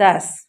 10।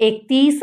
31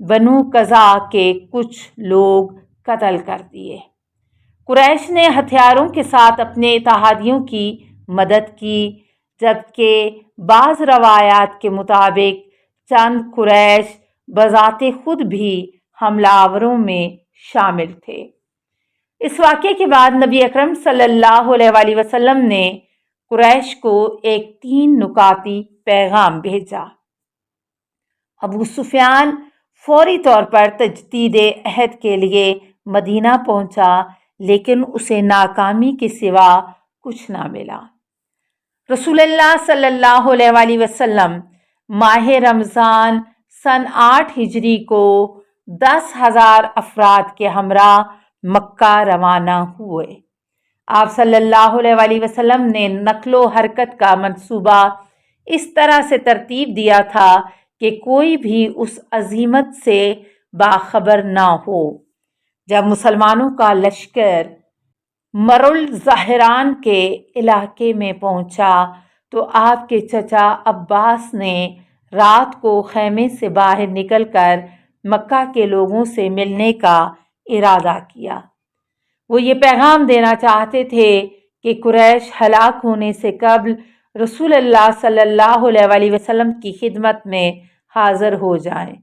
بنو قزا کے کچھ لوگ قتل کر دیے۔ قریش نے ہتھیاروں کے ساتھ اپنے اتحادیوں کی مدد کی، جبکہ بعض روایات کے مطابق چند قریش بذات خود بھی حملہ آوروں میں شامل تھے۔ اس واقعے کے بعد نبی اکرم صلی اللہ علیہ وآلہ وسلم نے قریش کو ایک 3 نکاتی پیغام بھیجا۔ ابو سفیان فوری طور پر تجدید عہد کے لیے مدینہ پہنچا، لیکن اسے ناکامی کے سوا کچھ نہ ملا۔ رسول اللہ صلی اللہ علیہ وآلہ وسلم ماہ رمضان سن 8 ہجری کو 10,000 افراد کے ہمراہ مکہ روانہ ہوئے۔ آپ صلی اللہ علیہ وآلہ وسلم نے نقل و حرکت کا منصوبہ اس طرح سے ترتیب دیا تھا کہ کوئی بھی اس عزیمت سے باخبر نہ ہو۔ جب مسلمانوں کا لشکر مرالزہران کے علاقے میں پہنچا تو آپ کے چچا عباس نے رات کو خیمے سے باہر نکل کر مکہ کے لوگوں سے ملنے کا ارادہ کیا۔ وہ یہ پیغام دینا چاہتے تھے کہ قریش ہلاک ہونے سے قبل رسول اللہ صلی اللہ علیہ وآلہ وسلم کی خدمت میں حاضر ہو جائیں۔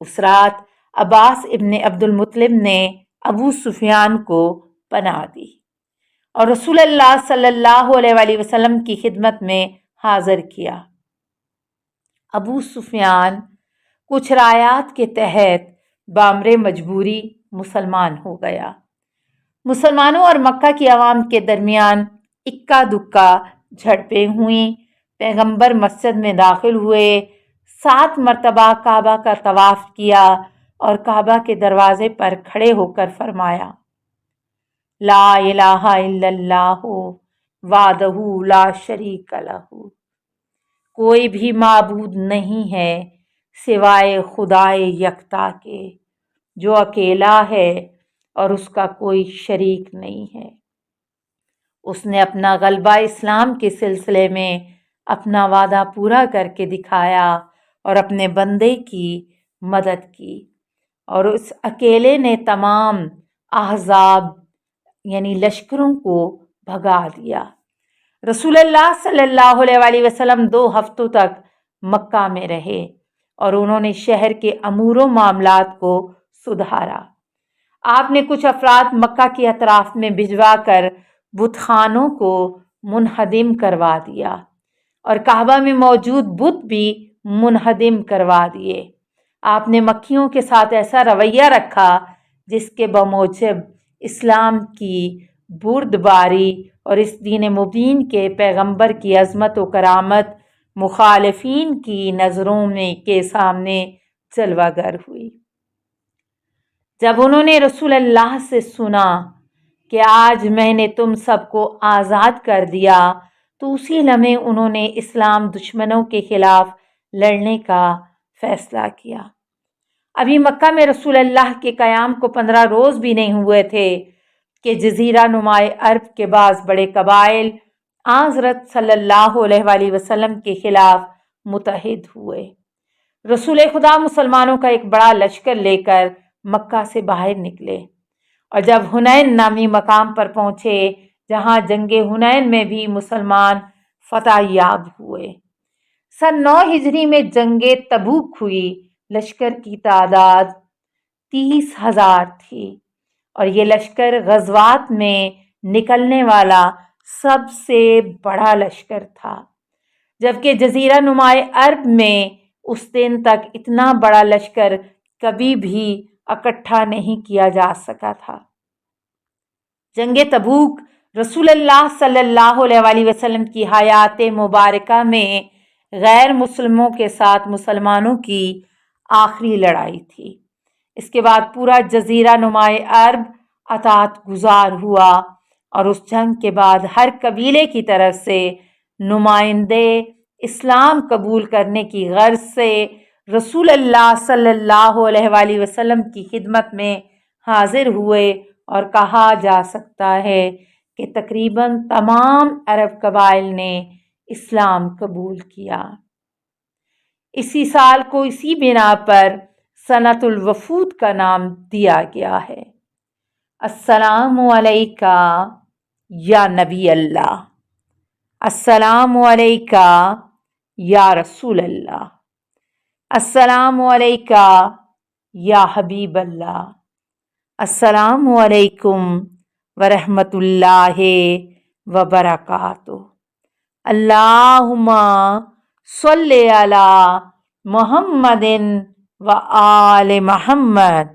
اس رات عباس ابن عبد المطلب نے ابو سفیان کو پناہ دی اور رسول اللہ صلی اللہ علیہ وآلہ وسلم کی خدمت میں حاضر کیا۔ ابو سفیان کچھ رعایات کے تحت بامر مجبوری مسلمان ہو گیا۔ مسلمانوں اور مکہ کی عوام کے درمیان اکا دکا جھڑپیں ہوئیں۔ پیغمبر مسجد میں داخل ہوئے، 7 مرتبہ کعبہ کا طواف کیا اور کعبہ کے دروازے پر کھڑے ہو کر فرمایا، لا الہ الا اللہ وحدہ لا شریک لہ، کوئی بھی معبود نہیں ہے سوائے خدائے یکتا کے جو اکیلا ہے اور اس کا کوئی شریک نہیں ہے۔ اس نے اپنا غلبہ اسلام کے سلسلے میں اپنا وعدہ پورا کر کے دکھایا اور اپنے بندے کی مدد کی، اور اس اکیلے نے تمام احزاب یعنی لشکروں کو بھگا دیا۔ رسول اللہ صلی اللہ علیہ وآلہ وسلم 2 ہفتوں تک مکہ میں رہے اور انہوں نے شہر کے امور و معاملات کو سدھارا۔ آپ نے کچھ افراد مکہ کے اطراف میں بھجوا کر بت خانوں کو منہدم کروا دیا اور کعبہ میں موجود بت بھی منہدم کروا دیے۔ آپ نے مکیوں کے ساتھ ایسا رویہ رکھا جس کے بموجب اسلام کی بردباری اور اس دین مبین کے پیغمبر کی عظمت و کرامت مخالفین کی نظروں کے سامنے جلوہ گر ہوئی۔ جب انہوں نے رسول اللہ سے سنا کہ آج میں نے تم سب کو آزاد کر دیا تو اسی لمحے انہوں نے اسلام دشمنوں کے خلاف لڑنے کا فیصلہ کیا۔ ابھی مکہ میں رسول اللہ کے قیام کو 15 روز بھی نہیں ہوئے تھے کہ جزیرہ نمائے عرب کے بعض بڑے قبائل حضرت صلی اللہ علیہ وآلہ وسلم کے خلاف متحد ہوئے۔ رسول خدا مسلمانوں کا ایک بڑا لشکر لے کر مکہ سے باہر نکلے اور جب حنین نامی مقام پر پہنچے جہاں جنگ حنین میں بھی مسلمان فتح یاب ہوئے۔ سن 9 ہجری میں جنگ تبوک ہوئی۔ لشکر کی تعداد 30,000 تھی اور یہ لشکر غزوات میں نکلنے والا سب سے بڑا لشکر تھا، جبکہ جزیرہ نمائے عرب میں اس دن تک اتنا بڑا لشکر کبھی بھی اکٹھا نہیں کیا جا سکا تھا۔ جنگ تبوک رسول اللہ صلی اللہ علیہ وآلہ وسلم کی حیات مبارکہ میں غیر مسلموں کے ساتھ مسلمانوں کی آخری لڑائی تھی۔ اس کے بعد پورا جزیرہ نمائے عرب اطاعت گزار ہوا اور اس جنگ کے بعد ہر قبیلے کی طرف سے نمائندے اسلام قبول کرنے کی غرض سے رسول اللہ صلی اللہ علیہ وآلہ وسلم کی خدمت میں حاضر ہوئے اور کہا جا سکتا ہے کہ تقریباً تمام عرب قبائل نے اسلام قبول کیا۔ اسی سال کو اسی بنا پر سنۃ الوفود کا نام دیا گیا ہے۔ السلام علیکہ یا نبی اللہ، السلام علیکہ یا رسول اللہ، السلام علیکہ یا حبیب اللہ، السلام علیکم ورحمۃ اللہ وبرکاتہ۔ اللہم صلی علی محمد و آل محمد۔